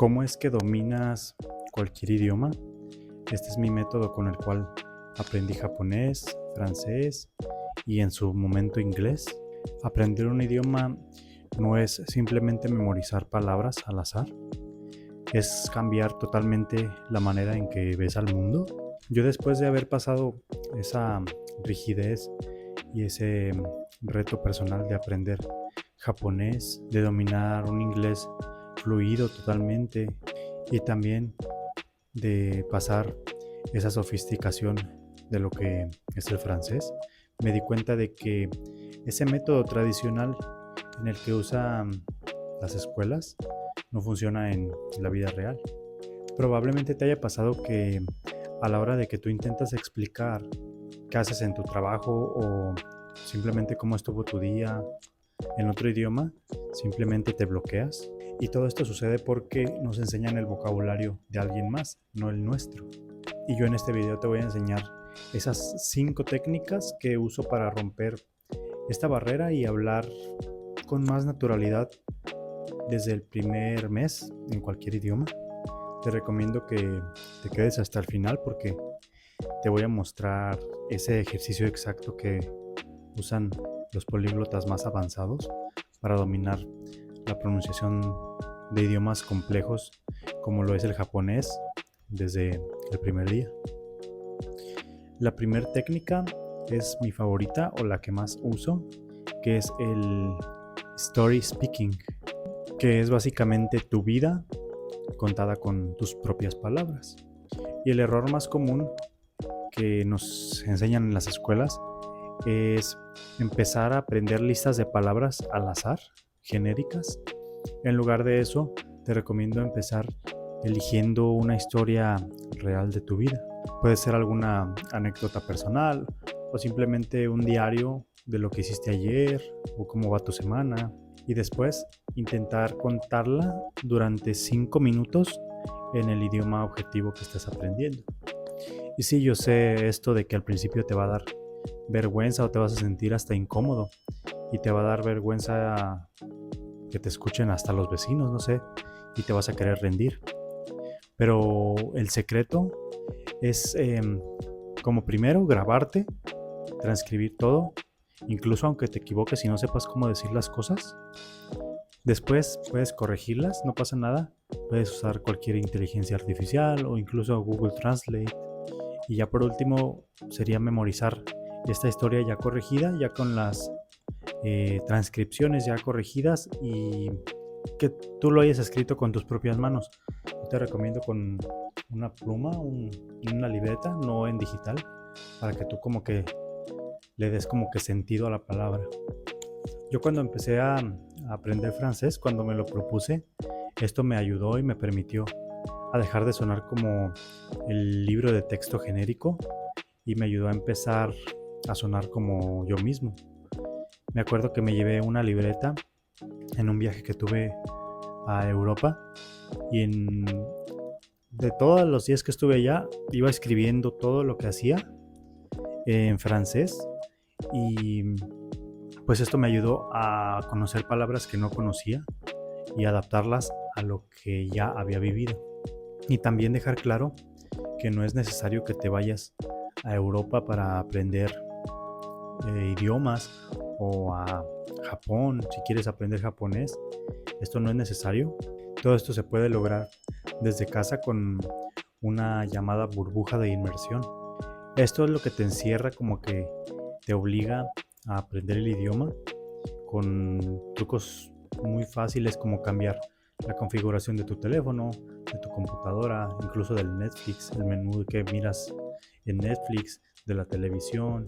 ¿Cómo es que dominas cualquier idioma? Este es mi método con el cual aprendí japonés, francés y en su momento inglés. Aprender un idioma no es simplemente memorizar palabras al azar, es cambiar totalmente la manera en que ves al mundo. Yo, después de haber pasado esa rigidez y ese reto personal de aprender japonés, de dominar un inglés fluido totalmente y también de pasar esa sofisticación de lo que es el francés, me di cuenta de que ese método tradicional en el que usan las escuelas no funciona en la vida real. Probablemente te haya pasado que a la hora de que tú intentas explicar qué haces en tu trabajo o simplemente cómo estuvo tu día en otro idioma, simplemente te bloqueas. Y todo esto sucede porque nos enseñan el vocabulario de alguien más, no el nuestro. Y yo en este video te voy a enseñar esas 5 técnicas que uso para romper esta barrera y hablar con más naturalidad desde el primer mes en cualquier idioma. Te recomiendo que te quedes hasta el final porque te voy a mostrar ese ejercicio exacto que usan los políglotas más avanzados para dominar la pronunciación de idiomas complejos como lo es el japonés desde el primer día. La primera técnica es mi favorita o la que más uso, que es el story speaking, que es básicamente tu vida contada con tus propias palabras. Y el error más común que nos enseñan en las escuelas es empezar a aprender listas de palabras al azar, genéricas. En lugar de eso, te recomiendo empezar eligiendo una historia real de tu vida. Puede ser alguna anécdota personal o simplemente un diario de lo que hiciste ayer o cómo va tu semana. Y después intentar contarla durante 5 minutos en el idioma objetivo que estás aprendiendo. Y sí, yo sé esto de que al principio te va a dar vergüenza o te vas a sentir hasta incómodo y te va a dar vergüenza que te escuchen hasta los vecinos, no sé, y te vas a querer rendir. Pero el secreto es como primero grabarte, transcribir todo, incluso aunque te equivoques y no sepas cómo decir las cosas. Después puedes corregirlas, no pasa nada. Puedes usar cualquier inteligencia artificial o incluso Google Translate. Y ya por último sería memorizar esta historia ya corregida, ya con las transcripciones ya corregidas y que tú lo hayas escrito con tus propias manos. Yo te recomiendo con una pluma, una libreta, no en digital, para que tú como que le des como que sentido a la palabra. Yo cuando empecé a aprender francés, cuando me lo propuse, esto me ayudó y me permitió a dejar de sonar como el libro de texto genérico y me ayudó a empezar a sonar como yo mismo. Me acuerdo que me llevé una libreta en un viaje que tuve a Europa y de todos los días que estuve allá iba escribiendo todo lo que hacía en francés y pues esto me ayudó a conocer palabras que no conocía y adaptarlas a lo que ya había vivido. Y también dejar claro que no es necesario que te vayas a Europa para aprender idiomas o a Japón si quieres aprender japonés. Esto no es necesario. Todo esto se puede lograr desde casa con una llamada burbuja de inmersión. Esto es lo que te encierra, como que te obliga a aprender el idioma con trucos muy fáciles como cambiar la configuración de tu teléfono, de tu computadora, incluso del Netflix, el menú que miras en Netflix, de la televisión.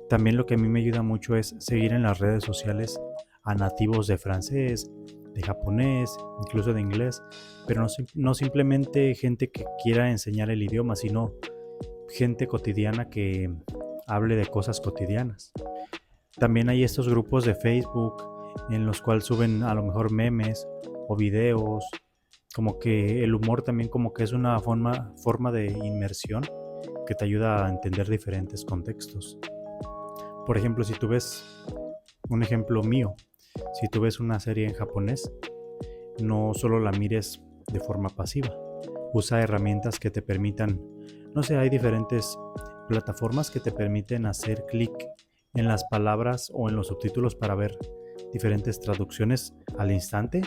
También lo que a mí me ayuda mucho es seguir en las redes sociales a nativos de francés, de japonés, incluso de inglés, pero no simplemente gente que quiera enseñar el idioma, sino gente cotidiana que hable de cosas cotidianas. También hay estos grupos de Facebook en los cuales suben a lo mejor memes o videos, como que el humor también como que es una forma de inmersión que te ayuda a entender diferentes contextos. Por ejemplo, si tú ves un ejemplo mío, si tú ves una serie en japonés, no solo la mires de forma pasiva. Usa herramientas que te permitan, no sé, hay diferentes plataformas que te permiten hacer clic en las palabras o en los subtítulos para ver diferentes traducciones al instante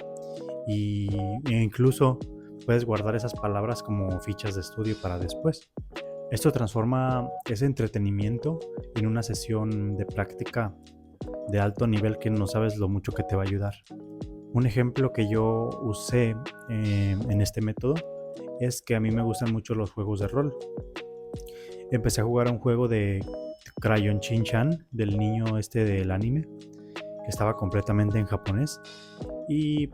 e incluso puedes guardar esas palabras como fichas de estudio para después. Esto transforma ese entretenimiento en una sesión de práctica de alto nivel que no sabes lo mucho que te va a ayudar. Un ejemplo que yo usé en este método es que a mí me gustan mucho los juegos de rol. Empecé a jugar un juego de Crayon Shin-chan, del niño este del anime, que estaba completamente en japonés y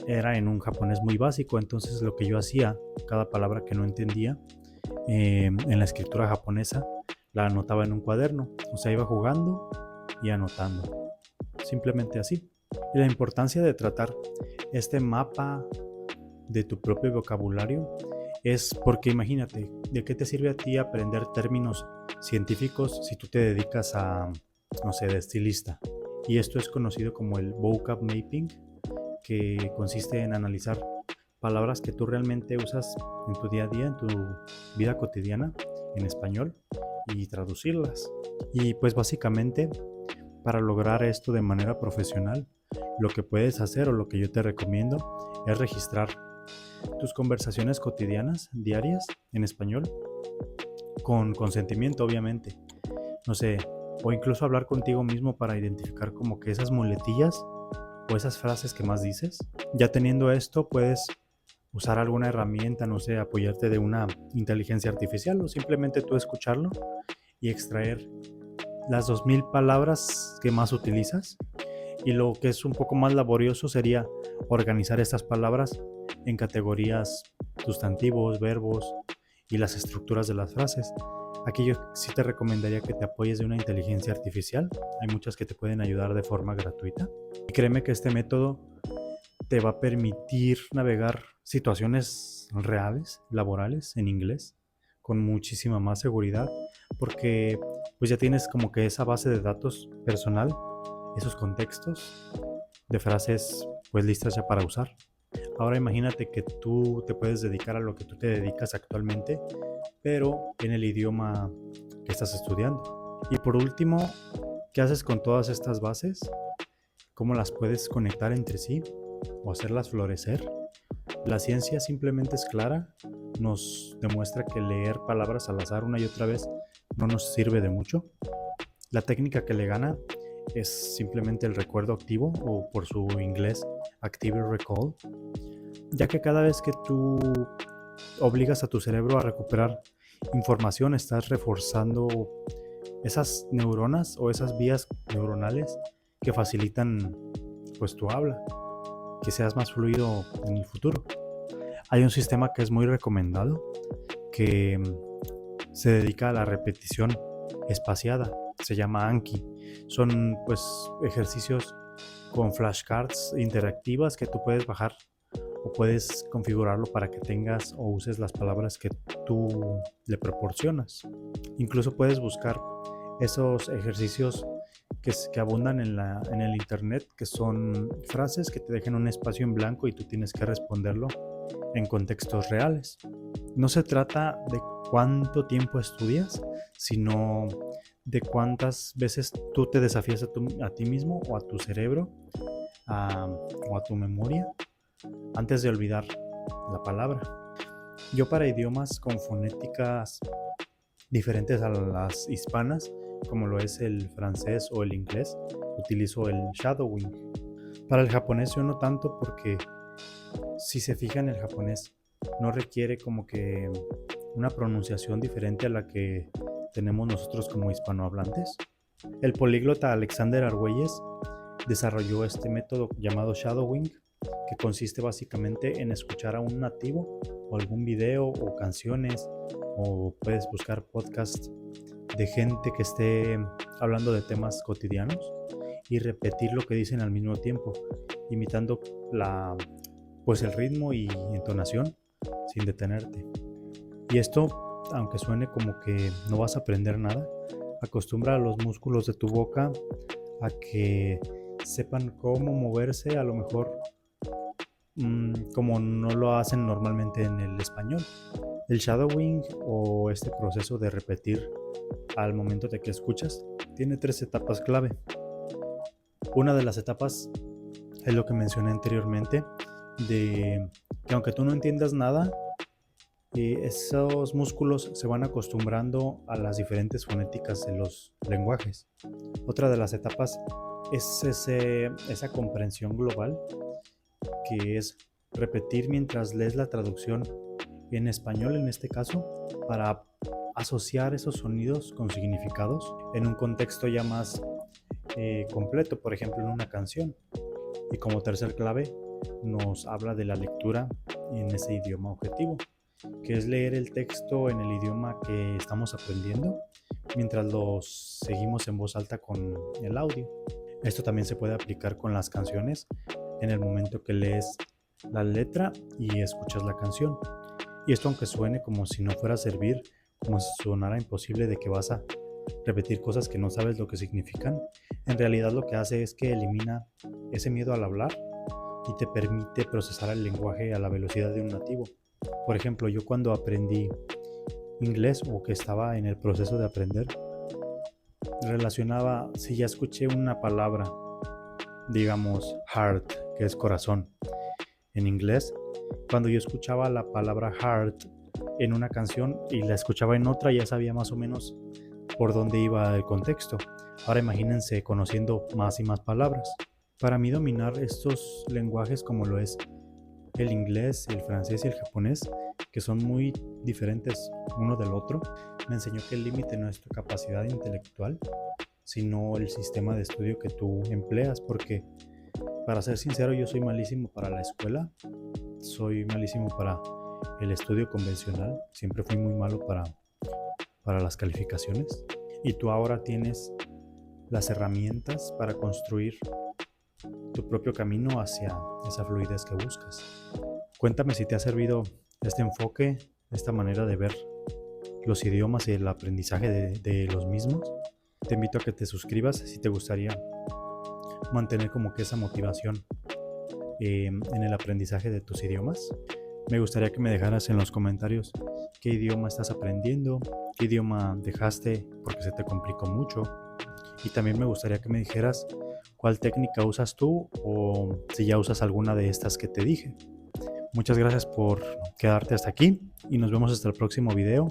era en un japonés muy básico. Entonces lo que yo hacía, cada palabra que no entendía en la escritura japonesa, la anotaba en un cuaderno. O sea, iba jugando y anotando, simplemente así. Y la importancia de tratar este mapa de tu propio vocabulario es porque imagínate, ¿de qué te sirve a ti aprender términos científicos si tú te dedicas a, no sé, de estilista? Y esto es conocido como el vocab mapping, que consiste en analizar palabras que tú realmente usas en tu día a día, en tu vida cotidiana, en español, y traducirlas. Y pues básicamente, para lograr esto de manera profesional, lo que puedes hacer o lo que yo te recomiendo es registrar tus conversaciones cotidianas, diarias, en español, con consentimiento, obviamente. No sé, o incluso hablar contigo mismo para identificar como que esas muletillas o esas frases que más dices. Ya teniendo esto, puedes usar alguna herramienta, no sé, apoyarte de una inteligencia artificial o simplemente tú escucharlo y extraer las 2000 palabras que más utilizas. Y lo que es un poco más laborioso sería organizar estas palabras en categorías, sustantivos, verbos y las estructuras de las frases. Aquí yo sí te recomendaría que te apoyes de una inteligencia artificial. Hay muchas que te pueden ayudar de forma gratuita. Y créeme que este método te va a permitir navegar situaciones reales, laborales, en inglés, con muchísima más seguridad, porque pues ya tienes como que esa base de datos personal, esos contextos de frases pues listas ya para usar. Ahora imagínate que tú te puedes dedicar a lo que tú te dedicas actualmente, pero en el idioma que estás estudiando. Y por último, ¿qué haces con todas estas bases? ¿Cómo las puedes conectar entre sí o hacerlas florecer? La ciencia simplemente es clara, nos demuestra que leer palabras al azar una y otra vez no nos sirve de mucho. La técnica que le gana es simplemente el recuerdo activo, o por su inglés Active Recall, ya que cada vez que tú obligas a tu cerebro a recuperar información, estás reforzando esas neuronas o esas vías neuronales que facilitan pues tu habla, que seas más fluido en el futuro. Hay un sistema que es muy recomendado que se dedica a la repetición espaciada, se llama Anki. Son pues ejercicios con flashcards interactivas que tú puedes bajar o puedes configurarlo para que tengas o uses las palabras que tú le proporcionas. Incluso puedes buscar esos ejercicios que abundan en el internet, que son frases que te dejan un espacio en blanco y tú tienes que responderlo en contextos reales. No se trata de cuánto tiempo estudias, sino de cuántas veces tú te desafías a ti mismo o a tu cerebro o a tu memoria antes de olvidar la palabra. Yo para idiomas con fonéticas diferentes a las hispanas, como lo es el francés o el inglés, utilizo el shadowing. Para el japonés yo no tanto, porque si se fijan, el japonés no requiere como que una pronunciación diferente a la que tenemos nosotros como hispanohablantes. El políglota Alexander Argüelles desarrolló este método llamado shadowing, que consiste básicamente en escuchar a un nativo o algún video o canciones, o puedes buscar podcasts de gente que esté hablando de temas cotidianos y repetir lo que dicen al mismo tiempo, imitando pues el ritmo y entonación sin detenerte. Y esto, aunque suene como que no vas a aprender nada, acostumbra a los músculos de tu boca a que sepan cómo moverse, a lo mejor como no lo hacen normalmente en el español. El shadowing, o este proceso de repetir al momento de que escuchas, tiene 3 etapas clave. Una de las etapas es lo que mencioné anteriormente, de que aunque tú no entiendas nada, esos músculos se van acostumbrando a las diferentes fonéticas de los lenguajes. Otra de las etapas es esa comprensión global, que es repetir mientras lees la traducción en español, en este caso, para asociar esos sonidos con significados en un contexto ya más completo, por ejemplo en una canción. Y como tercer clave nos habla de la lectura en ese idioma objetivo, que es leer el texto en el idioma que estamos aprendiendo mientras lo seguimos en voz alta con el audio. Esto también se puede aplicar con las canciones en el momento que lees la letra y escuchas la canción. Y esto, aunque suene como si no fuera a servir, como si sonara imposible de que vas a repetir cosas que no sabes lo que significan, en realidad lo que hace es que elimina ese miedo al hablar y te permite procesar el lenguaje a la velocidad de un nativo. Por ejemplo, yo cuando aprendí inglés, o que estaba en el proceso de aprender, relacionaba, si ya escuché una palabra, digamos heart, que es corazón, en inglés, cuando yo escuchaba la palabra heart en una canción y la escuchaba en otra, ya sabía más o menos por dónde iba el contexto. Ahora imagínense conociendo más y más palabras. Para mí, dominar estos lenguajes como lo es el inglés, el francés y el japonés, que son muy diferentes uno del otro, me enseñó que el límite no es tu capacidad intelectual, sino el sistema de estudio que tú empleas, porque para ser sincero, yo soy malísimo para la escuela, soy malísimo para el estudio convencional, siempre fui muy malo para las calificaciones, y tú ahora tienes las herramientas para construir tu propio camino hacia esa fluidez que buscas. Cuéntame si te ha servido este enfoque, esta manera de ver los idiomas y el aprendizaje de los mismos. Te invito a que te suscribas si te gustaría mantener como que esa motivación en el aprendizaje de tus idiomas. Me gustaría que me dejaras en los comentarios qué idioma estás aprendiendo, qué idioma dejaste porque se te complicó mucho, y también me gustaría que me dijeras cuál técnica usas tú, o si ya usas alguna de estas que te dije. Muchas gracias por quedarte hasta aquí y nos vemos hasta el próximo video,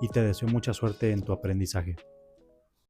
y te deseo mucha suerte en tu aprendizaje.